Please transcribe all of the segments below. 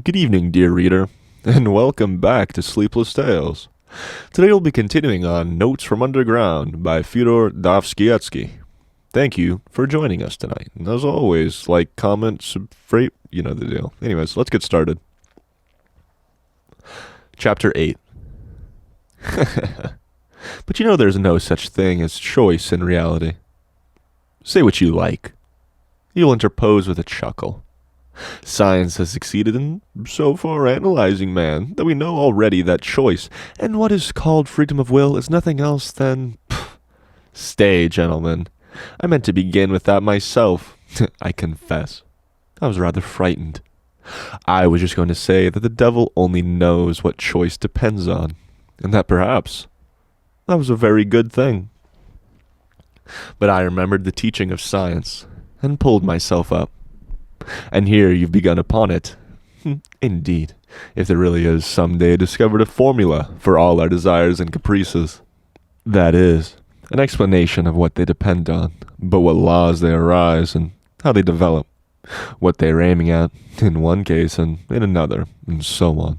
Good evening, dear reader, and welcome back to Sleepless Tales. Today we'll be continuing on Notes from Underground by Fyodor Dostoevsky. Thank you for joining us tonight. And as always, like, comment, subscribe, you know the deal. Anyways, let's get started. Chapter 8. But you know there's no such thing as choice in reality. Say what you like. You'll interpose with a chuckle. Science has succeeded in so far analyzing man that we know already that choice and what is called freedom of will is nothing else than... Stay, gentlemen. I meant to begin with that myself. I confess. I was rather frightened. I was just going to say that the devil only knows what choice depends on, and that perhaps that was a very good thing. But I remembered the teaching of science and pulled myself up. And here you've begun upon it. Indeed, if there really is someday discovered a formula for all our desires and caprices. That is, an explanation of what they depend on, but what laws they arise and how they develop, what they are aiming at in one case and in another, and so on.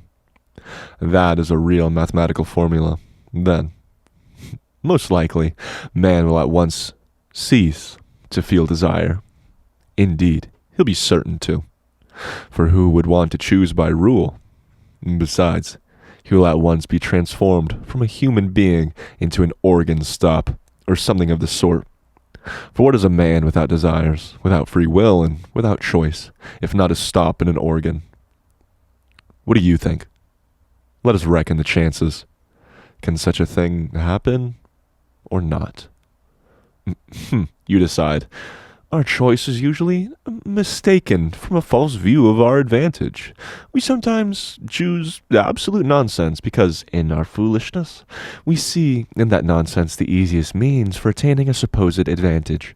That is a real mathematical formula. Then, most likely, man will at once cease to feel desire. Indeed, he'll be certain to. For who would want to choose by rule? Besides, he will at once be transformed from a human being into an organ stop, or something of the sort. For what is a man without desires, without free will, and without choice, if not a stop and an organ? What do you think? Let us reckon the chances. Can such a thing happen, or not? You decide. Our choice is usually mistaken from a false view of our advantage. We sometimes choose absolute nonsense because, in our foolishness, we see in that nonsense the easiest means for attaining a supposed advantage.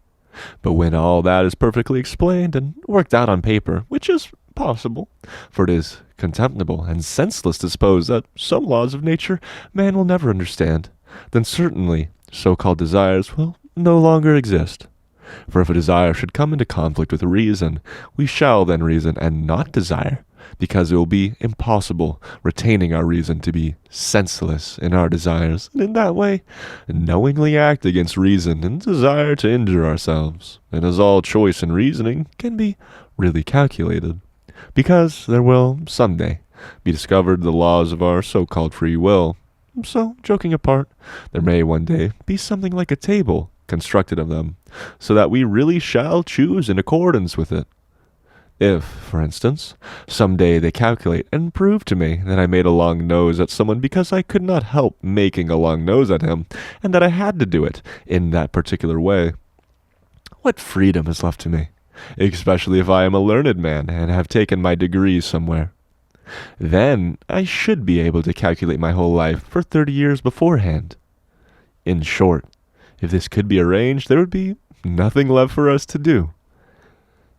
But when all that is perfectly explained and worked out on paper, which is possible, for it is contemptible and senseless to suppose that some laws of nature man will never understand, then certainly so-called desires will no longer exist. For if a desire should come into conflict with reason, we shall then reason and not desire, because it will be impossible retaining our reason to be senseless in our desires, and in that way knowingly act against reason and desire to injure ourselves. And as all choice and reasoning can be really calculated, because there will someday be discovered the laws of our so-called free will. So, joking apart, there may one day be something like a table constructed of them, so that we really shall choose in accordance with it. If, for instance, some day they calculate and prove to me that I made a long nose at someone because I could not help making a long nose at him, and that I had to do it in that particular way, what freedom is left to me, especially if I am a learned man and have taken my degree somewhere? Then I should be able to calculate my whole life for 30 years beforehand. In short, if this could be arranged, there would be nothing left for us to do.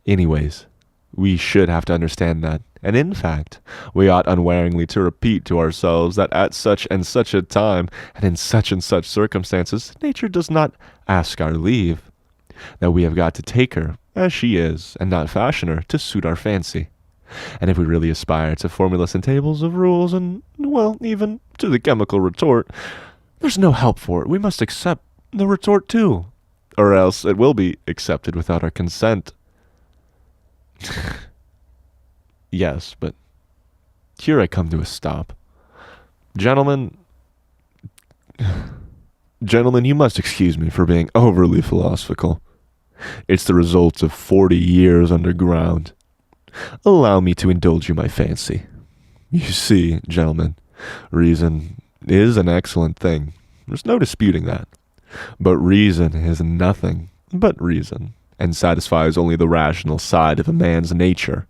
Anyways, we should have to understand that, and in fact, we ought unwaringly to repeat to ourselves that at such and such a time, and in such and such circumstances, nature does not ask our leave, that we have got to take her as she is, and not fashion her to suit our fancy. And if we really aspire to formulas and tables of rules, and, well, even to the chemical retort, there's no help for it. We must accept the retort too, or else it will be accepted without our consent. Yes, but here I come to a stop. Gentlemen, you must excuse me for being overly philosophical. It's the result of 40 years underground. Allow me to indulge you my fancy. You see, gentlemen, reason is an excellent thing. There's no disputing that. But reason is nothing but reason, and satisfies only the rational side of a man's nature,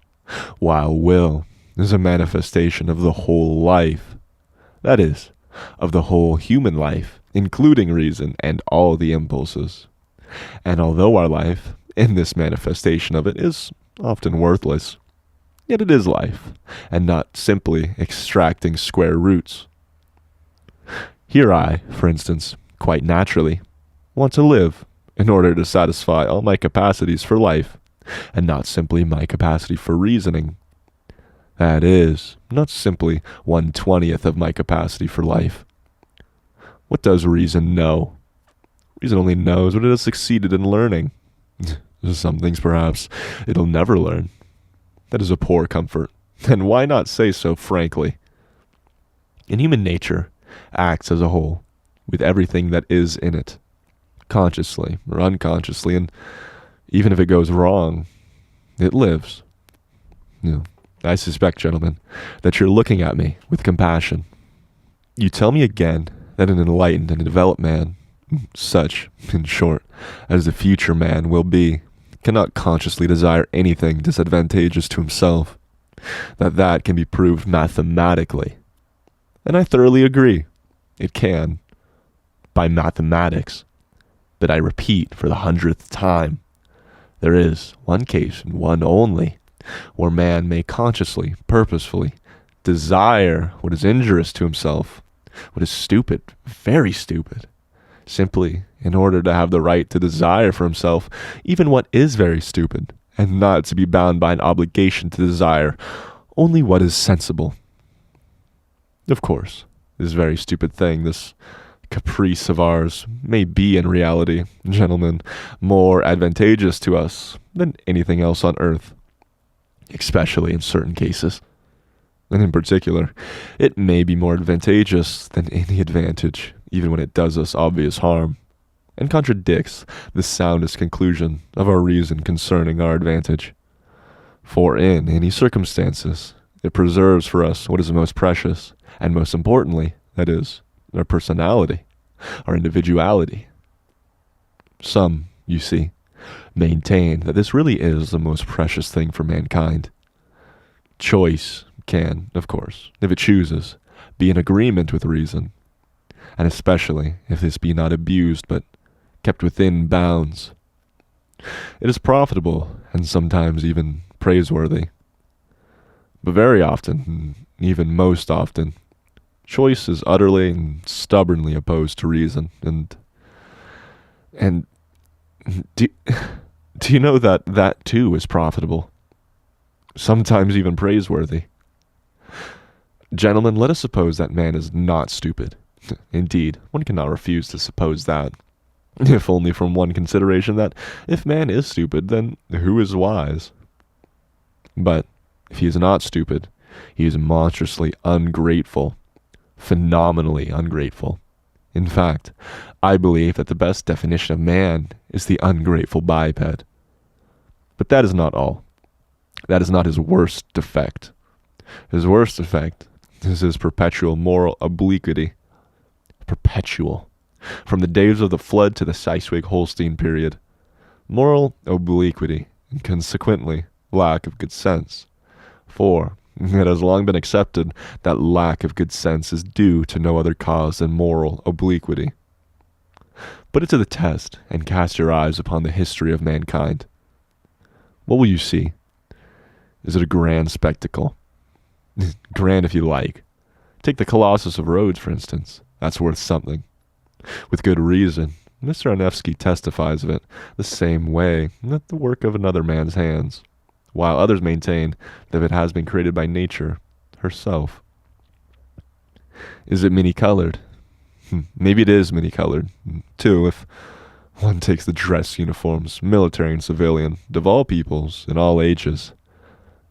while will is a manifestation of the whole life, that is, of the whole human life, including reason and all the impulses. And although our life, in this manifestation of it, is often worthless, yet it is life, and not simply extracting square roots. Here I, for instance, quite naturally, want to live in order to satisfy all my capacities for life, and not simply my capacity for reasoning. That is, not simply 1/20th of my capacity for life. What does reason know? Reason only knows what it has succeeded in learning. Some things, perhaps, it'll never learn. That is a poor comfort, and why not say so frankly? And human nature acts as a whole, with everything that is in it, consciously or unconsciously, and even if it goes wrong, it lives. I suspect, gentlemen, that you're looking at me with compassion. You tell me again that an enlightened and developed man, such, in short, as the future man will be, cannot consciously desire anything disadvantageous to himself, that can be proved mathematically. And I thoroughly agree. It can, by mathematics. But I repeat for the 100th time, there is one case, and one only, where man may consciously, purposefully, desire what is injurious to himself, what is stupid, very stupid, simply in order to have the right to desire for himself even what is very stupid, and not to be bound by an obligation to desire only what is sensible. Of course, this very stupid thing, this caprice of ours, may be in reality, gentlemen, more advantageous to us than anything else on earth, especially in certain cases. And in particular, it may be more advantageous than any advantage, even when it does us obvious harm, and contradicts the soundest conclusion of our reason concerning our advantage. For in any circumstances, it preserves for us what is most precious, and most importantly, that is, our personality, our individuality. Some, you see, maintain that this really is the most precious thing for mankind. Choice can, of course, if it chooses, be in agreement with reason, and especially if this be not abused but kept within bounds. It is profitable and sometimes even praiseworthy. But very often, even most often, choice is utterly and stubbornly opposed to reason, and do you know that too is profitable? Sometimes even praiseworthy. Gentlemen, let us suppose that man is not stupid. Indeed, one cannot refuse to suppose that, if only from one consideration that if man is stupid, then who is wise? But if he is not stupid, he is monstrously ungrateful, phenomenally ungrateful. In fact, I believe that the best definition of man is the ungrateful biped. But that is not all. That is not his worst defect. His worst defect is his perpetual moral obliquity. Perpetual. From the days of the flood to the Schleswig-Holstein period. Moral obliquity, and consequently, lack of good sense. For it has long been accepted that lack of good sense is due to no other cause than moral obliquity. Put it to the test, and cast your eyes upon the history of mankind. What will you see? Is it a grand spectacle? Grand if you like. Take the Colossus of Rhodes, for instance. That's worth something. With good reason, Mr. Dostoevsky testifies of it the same way, not the work of another man's hands, while others maintain that it has been created by nature herself. Is it many-colored? Maybe it is many-colored, too, if one takes the dress uniforms, military and civilian, of all peoples in all ages.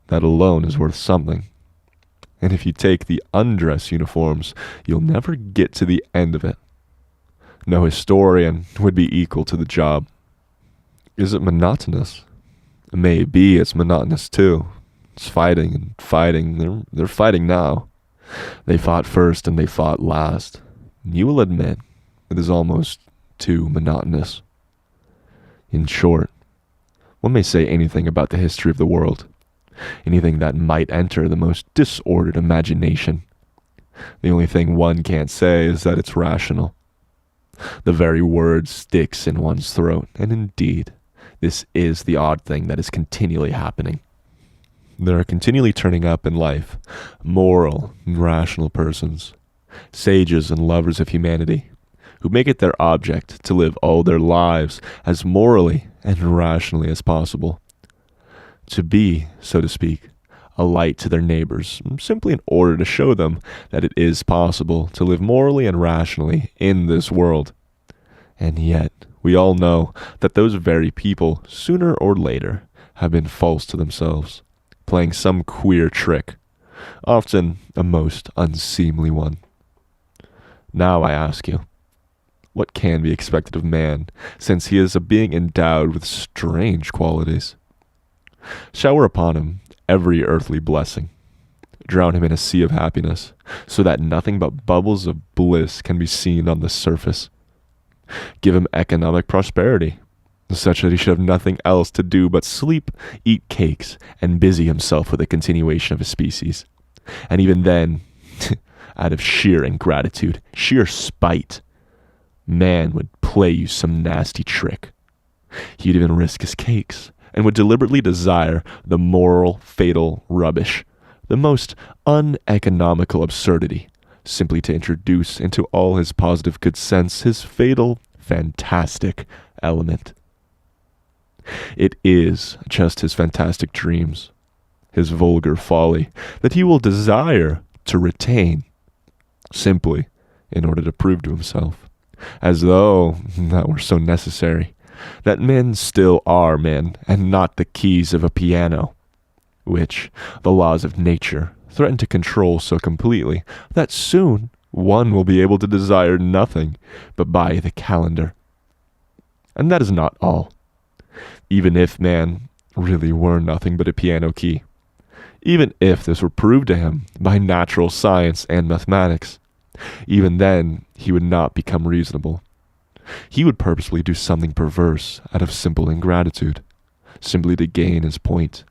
That alone is worth something. And if you take the undress uniforms, you'll never get to the end of it. No historian would be equal to the job. Is it monotonous? Maybe it's monotonous too. It's fighting and fighting. They're fighting now. They fought first and they fought last. You will admit it is almost too monotonous. In short, one may say anything about the history of the world. Anything that might enter the most disordered imagination. The only thing one can't say is that it's rational. The very word sticks in one's throat, and indeed, this is the odd thing that is continually happening. There are continually turning up in life moral and rational persons, sages and lovers of humanity, who make it their object to live all their lives as morally and rationally as possible. To be, so to speak, a light to their neighbors, simply in order to show them that it is possible to live morally and rationally in this world. And yet, we all know that those very people, sooner or later, have been false to themselves, playing some queer trick, often a most unseemly one. Now I ask you, what can be expected of man, since he is a being endowed with strange qualities? Shower upon him every earthly blessing. Drown him in a sea of happiness, so that nothing but bubbles of bliss can be seen on the surface. Give him economic prosperity, such that he should have nothing else to do but sleep, eat cakes, and busy himself with the continuation of his species. And even then, out of sheer ingratitude, sheer spite, man would play you some nasty trick. He'd even risk his cakes, and would deliberately desire the moral, fatal rubbish, the most uneconomical absurdity, simply to introduce into all his positive good sense his fatal, fantastic element. It is just his fantastic dreams, his vulgar folly, that he will desire to retain, simply in order to prove to himself, as though that were so necessary, that men still are men, and not the keys of a piano, which the laws of nature threaten to control so completely that soon one will be able to desire nothing but by the calendar. And that is not all. Even if man really were nothing but a piano key, even if this were proved to him by natural science and mathematics, even then he would not become reasonable. He would purposely do something perverse out of simple ingratitude, simply to gain his point.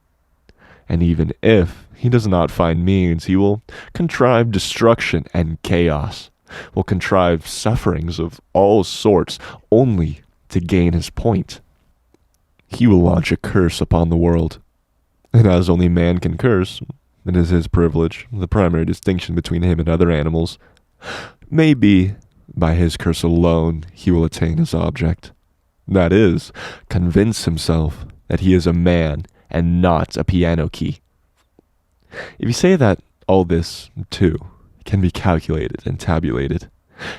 And even if he does not find means, he will contrive destruction and chaos, will contrive sufferings of all sorts only to gain his point. He will launch a curse upon the world. And as only man can curse, it is his privilege, the primary distinction between him and other animals. Maybe by his curse alone he will attain his object. That is, convince himself that he is a man and not a piano key. If you say that all this, too, can be calculated and tabulated,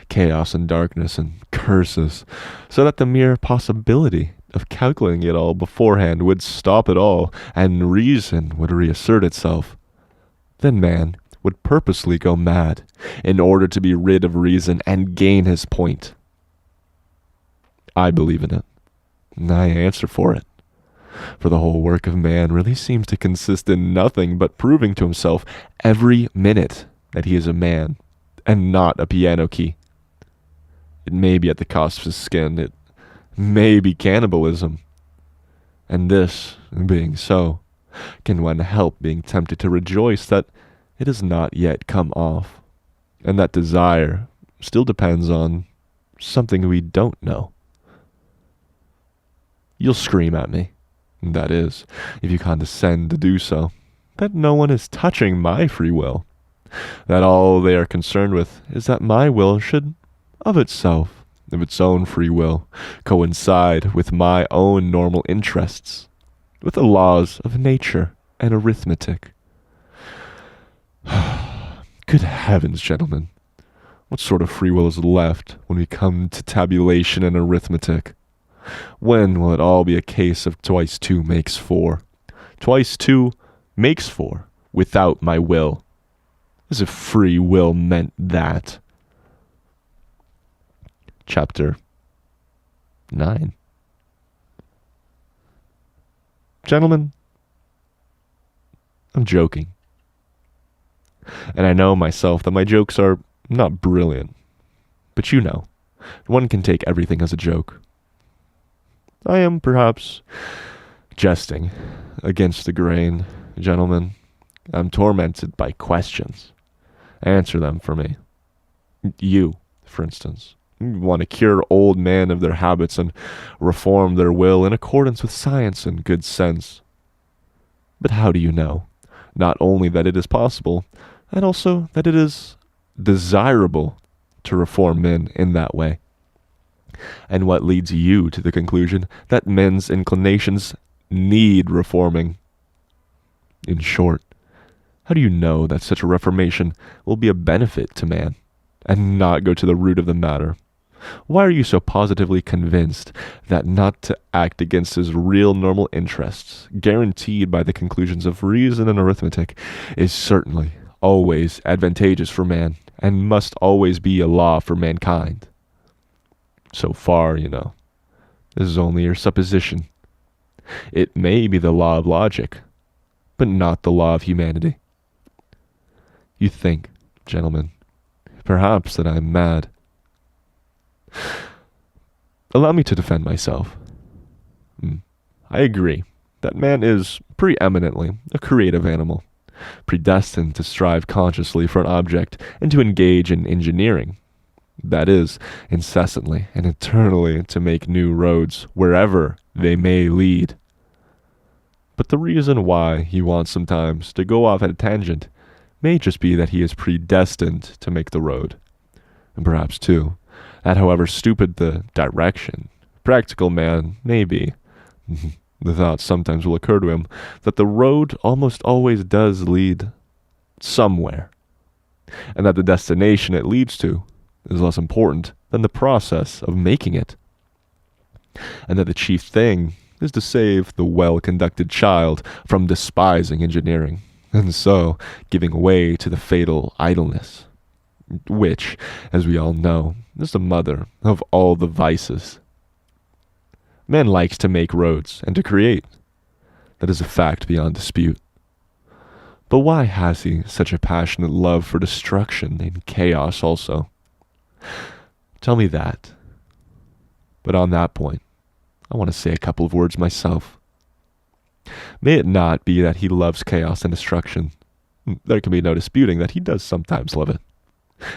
chaos and darkness and curses, so that the mere possibility of calculating it all beforehand would stop it all, and reason would reassert itself, then man would purposely go mad in order to be rid of reason and gain his point. I believe in it, and I answer for it. For the whole work of man really seems to consist in nothing but proving to himself every minute that he is a man and not a piano key. It may be at the cost of his skin, it may be cannibalism. And this, being so, can one help being tempted to rejoice that it has not yet come off, and that desire still depends on something we don't know? You'll scream at me, that is, if you condescend to do so, that no one is touching my free will, that all they are concerned with is that my will should, of itself, of its own free will, coincide with my own normal interests, with the laws of nature and arithmetic. Good heavens, gentlemen, what sort of free will is left when we come to tabulation and arithmetic? When will it all be a case of twice two makes four? Twice two makes four without my will. As if free will meant that. Chapter 9. Gentlemen, I'm joking. And I know myself that my jokes are not brilliant. But you know, one can take everything as a joke. I am perhaps jesting against the grain, gentlemen. I'm tormented by questions. Answer them for me. You, for instance, want to cure old men of their habits and reform their will in accordance with science and good sense. But how do you know, not only that it is possible, and also that it is desirable to reform men in that way? And what leads you to the conclusion that men's inclinations need reforming? In short, How do you know that such a reformation will be a benefit to man, and not go to the root of the matter? Why are you so positively convinced that not to act against his real normal interests, guaranteed by the conclusions of reason and arithmetic, is certainly always advantageous for man, and must always be a law for mankind? So far, this is only your supposition. It may be the law of logic, but not the law of humanity. You think, gentlemen, perhaps that I am mad. Allow me to defend myself. I agree that man is preeminently a creative animal, predestined to strive consciously for an object and to engage in engineering. That is, incessantly and eternally to make new roads wherever they may lead. But the reason why he wants sometimes to go off at a tangent may just be that he is predestined to make the road. And perhaps, too, that however stupid the direction, practical man may be, the thought sometimes will occur to him that the road almost always does lead somewhere, and that the destination it leads to is less important than the process of making it, and that the chief thing is to save the well-conducted child from despising engineering, and so giving way to the fatal idleness, which, as we all know, is the mother of all the vices. Man likes to make roads and to create. That is a fact beyond dispute. But why has he such a passionate love for destruction and chaos also? Tell me that. But on that point, I want to say a couple of words myself. May it not be that he loves chaos and destruction. There can be no disputing that he does sometimes love it,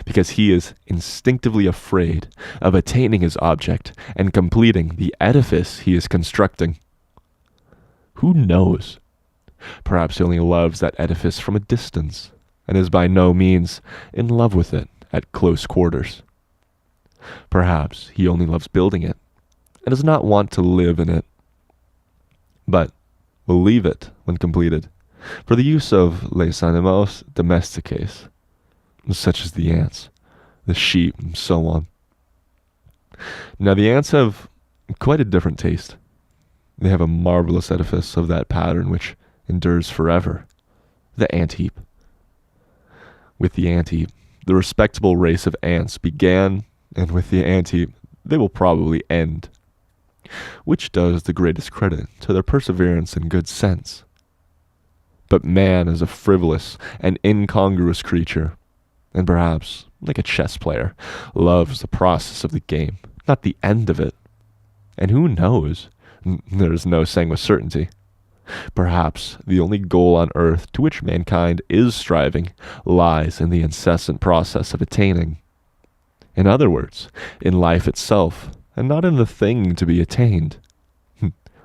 because he is instinctively afraid of attaining his object and completing the edifice he is constructing. Who knows? Perhaps he only loves that edifice from a distance, and is by no means in love with it at close quarters. Perhaps he only loves building it, and does not want to live in it, but will leave it when completed, for the use of les animaux domestiques, such as the ants, the sheep, and so on. Now the ants have quite a different taste. They have a marvelous edifice of that pattern which endures forever, the ant heap. With the ant heap, the respectable race of ants began, and with the ant heap, they will probably end, which does the greatest credit to their perseverance and good sense. But man is a frivolous and incongruous creature, and perhaps, like a chess player, loves the process of the game, not the end of it. And who knows? There is no saying with certainty. Perhaps the only goal on earth to which mankind is striving lies in the incessant process of attaining. In other words, in life itself, and not in the thing to be attained,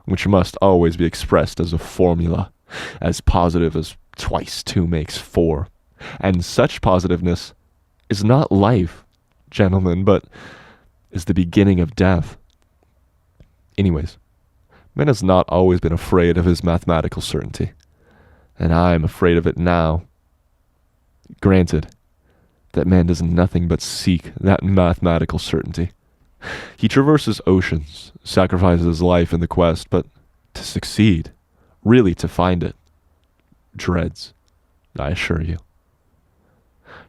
which must always be expressed as a formula, as positive as twice 2 makes 4. And such positiveness is not life, gentlemen, but is the beginning of death. Anyways, man has not always been afraid of his mathematical certainty, and I am afraid of it now. Granted, that man does nothing but seek that mathematical certainty. He traverses oceans, sacrifices his life in the quest, but to succeed, really to find it, dreads, I assure you.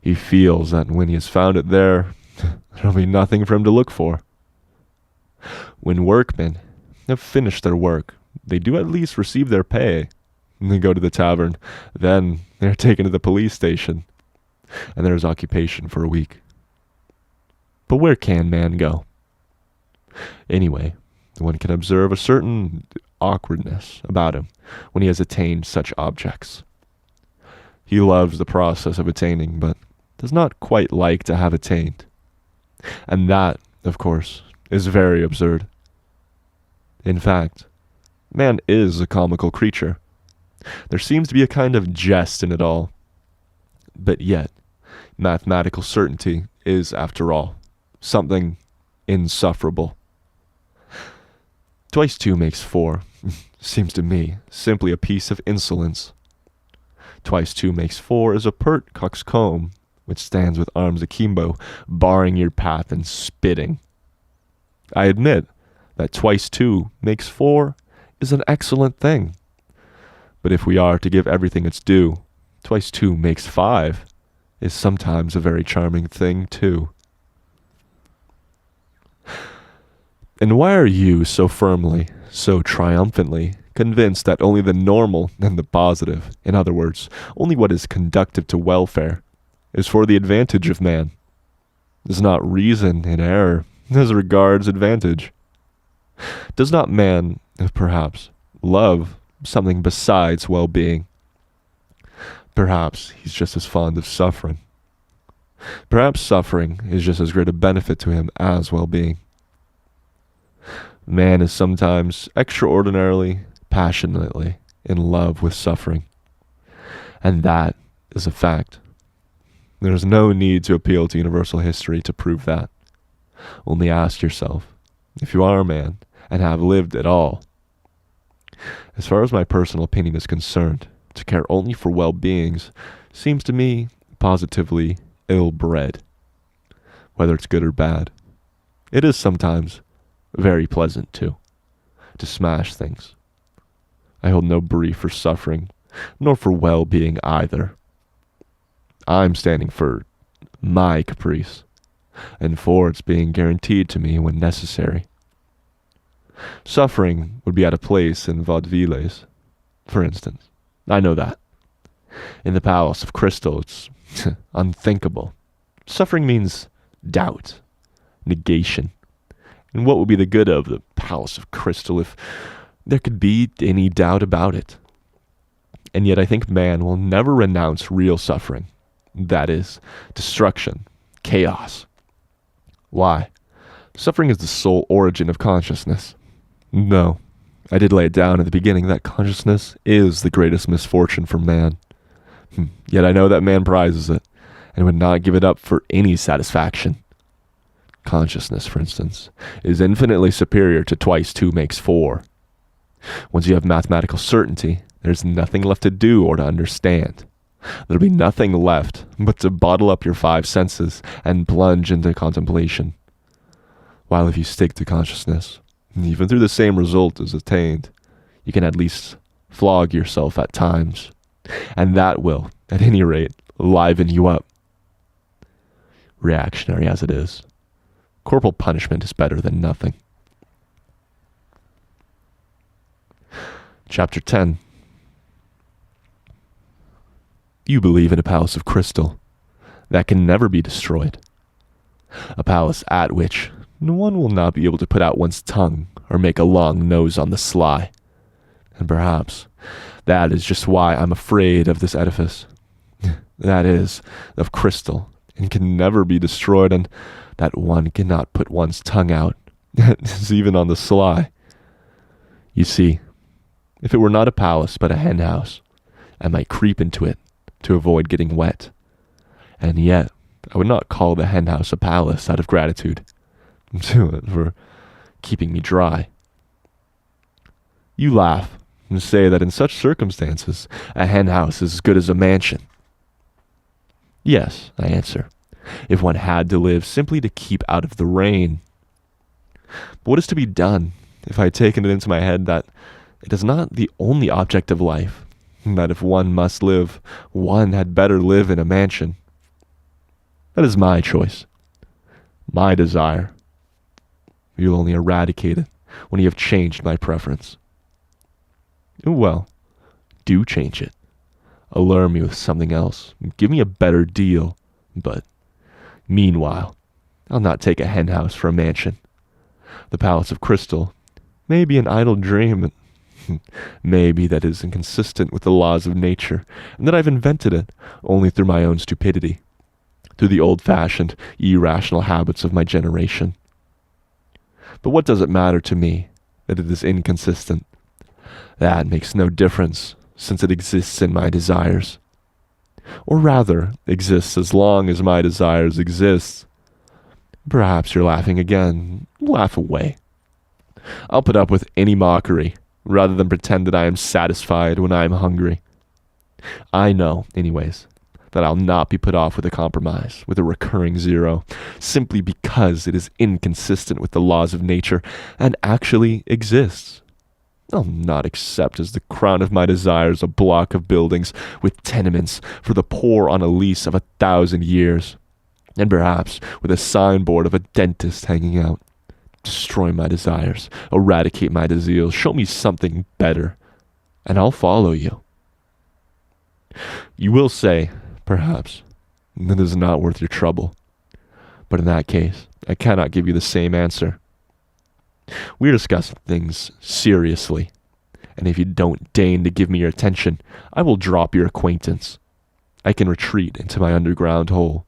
He feels that when he has found it there will be nothing for him to look for. When workmen have finished their work, they do at least receive their pay. They go to the tavern, then they are taken to the police station, and there is occupation for a week. But where can man go? Anyway, one can observe a certain awkwardness about him when he has attained such objects. He loves the process of attaining, but does not quite like to have attained. And that, of course, is very absurd. In fact, man is a comical creature. There seems to be a kind of jest in it all. But yet, mathematical certainty is, after all, something insufferable. Twice 2 makes 4 seems to me simply a piece of insolence. Twice 2 makes 4 is a pert coxcomb, which stands with arms akimbo, barring your path and spitting. I admit that twice 2 makes 4 is an excellent thing. But if we are to give everything its due, twice 2 makes 5 is sometimes a very charming thing too. And why are you so firmly, so triumphantly convinced that only the normal and the positive, in other words, only what is conducive to welfare, is for the advantage of man? Is not reason in error as regards advantage? Does not man, perhaps, love something besides well-being? Perhaps he's just as fond of suffering. Perhaps suffering is just as great a benefit to him as well-being. Man is sometimes extraordinarily, passionately in love with suffering. And that is a fact. There is no need to appeal to universal history to prove that. Only ask yourself, if you are a man and have lived at all. As far as my personal opinion is concerned, to care only for well-beings seems to me positively ill-bred, whether it's good or bad. It is sometimes very pleasant, too, to smash things. I hold no brief for suffering, nor for well-being either. I'm standing for my caprice, and for its being guaranteed to me when necessary. Suffering would be out of place in vaudevilles, for instance. I know that. In the Palace of Crystal, it's unthinkable. Suffering means doubt, negation. And what would be the good of the Palace of Crystal if there could be any doubt about it? And yet I think man will never renounce real suffering. That is, destruction, chaos. Why? Suffering is the sole origin of consciousness. No, I did lay it down at the beginning that consciousness is the greatest misfortune for man. Yet I know that man prizes it, and would not give it up for any satisfaction. Consciousness, for instance, is infinitely superior to twice 2 makes 4. Once you have mathematical certainty, there's nothing left to do or to understand. There'll be nothing left but to bottle up your 5 senses and plunge into contemplation. While if you stick to consciousness, even through the same result is attained, you can at least flog yourself at times, and that will, at any rate, liven you up. Reactionary as it is, corporal punishment is better than nothing. Chapter 10. You believe in a palace of crystal that can never be destroyed. A palace at which one will not be able to put out one's tongue or make a long nose on the sly. And perhaps that is just why I'm afraid of this edifice. That is, of crystal, and can never be destroyed, and that one cannot put one's tongue out, even on the sly. You see, if it were not a palace but a hen house, I might creep into it to avoid getting wet. And yet, I would not call the hen house a palace out of gratitude to it for keeping me dry. You laugh and say that in such circumstances, a hen house is as good as a mansion. Yes, I answer, if one had to live simply to keep out of the rain. But what is to be done if I had taken it into my head that it is not the only object of life, and that if one must live, one had better live in a mansion? That is my choice, my desire. You'll only eradicate it when you have changed my preference. Well, do change it. Allure me with something else. Give me a better deal. But meanwhile, I'll not take a hen house for a mansion. The Palace of Crystal may be an idle dream. Maybe that is inconsistent with the laws of nature, and that I've invented it only through my own stupidity, through the old-fashioned, irrational habits of my generation. But what does it matter to me that it is inconsistent? That makes no difference, since it exists in my desires. Or rather, exists as long as my desires exist. Perhaps you're laughing again. Laugh away. I'll put up with any mockery, rather than pretend that I am satisfied when I am hungry. I know, anyways, that I'll not be put off with a compromise, with a recurring zero, simply because it is inconsistent with the laws of nature and actually exists. I'll not accept as the crown of my desires a block of buildings with tenements for the poor on a lease of 1,000 years, and perhaps with a signboard of a dentist hanging out. Destroy my desires, eradicate my disease, show me something better, and I'll follow you. You will say, perhaps, that it is not worth your trouble. But in that case, I cannot give you the same answer. We are discussing things seriously, and if you don't deign to give me your attention, I will drop your acquaintance. I can retreat into my underground hole.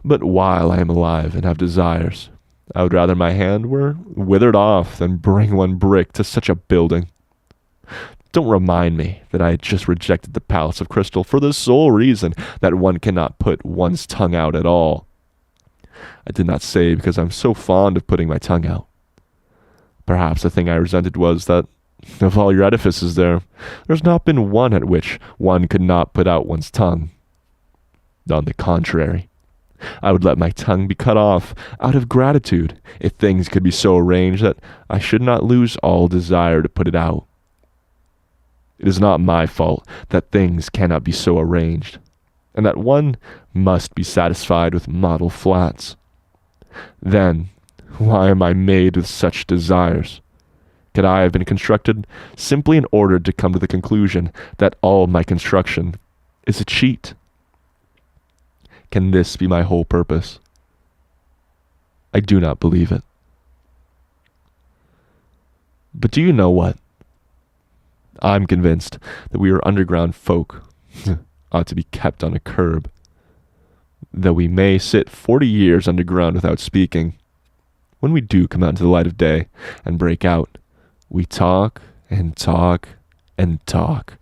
But while I am alive and have desires, I would rather my hand were withered off than bring one brick to such a building. Don't remind me that I had just rejected the palace of crystal for the sole reason that one cannot put one's tongue out at all. I did not say because I'm so fond of putting my tongue out. Perhaps the thing I resented was that, of all your edifices there's not been one at which one could not put out one's tongue. On the contrary, I would let my tongue be cut off out of gratitude if things could be so arranged that I should not lose all desire to put it out. It is not my fault that things cannot be so arranged, and that one must be satisfied with model flats. Then, why am I made with such desires? Could I have been constructed simply in order to come to the conclusion that all my construction is a cheat? Can this be my whole purpose? I do not believe it. But do you know what? I'm convinced that we are underground folk ought to be kept on a curb. Though we may sit 40 years underground without speaking, when we do come out into the light of day and break out, we talk and talk and talk.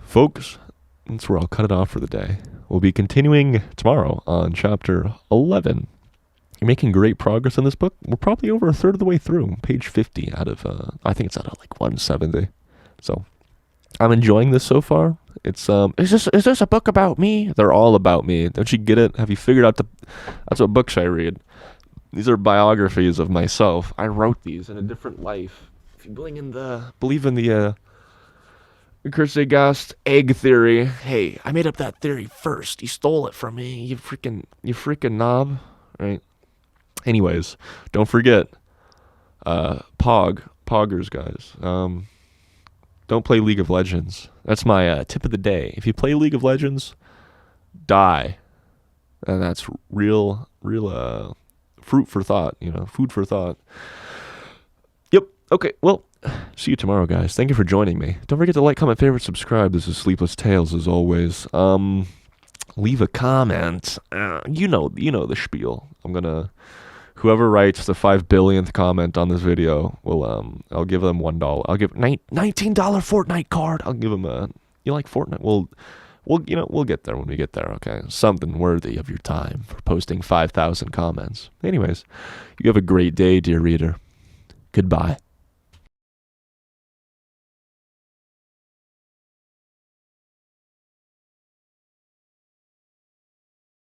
Folks, that's where I'll cut it off for the day. We'll be continuing tomorrow on chapter 11. You're making great progress in this book. We're probably over a third of the way through, page 50 out of, I think it's out of like 170. So, I'm enjoying this so far. It's, is this a book about me? They're all about me. Don't you get it? Have you figured out that's what books I read. These are biographies of myself. I wrote these in a different life. If you believe in the Kierkegaard's egg theory, hey, I made up that theory first. You stole it from me, you freaking knob, right? Anyways, don't forget, poggers, guys. Don't play League of Legends. That's my tip of the day. If you play League of Legends, die, and that's real fruit for thought. Food for thought. Yep. Okay. Well, see you tomorrow, guys. Thank you for joining me. Don't forget to like, comment, favorite, subscribe. This is Sleepless Tales, as always. Leave a comment. You know the spiel. Whoever writes the 5 billionth comment on this video I'll give them $1. I'll give $19 Fortnite card. I'll give them you like Fortnite? We'll get there when we get there, okay? Something worthy of your time for posting 5,000 comments. Anyways, you have a great day, dear reader. Goodbye.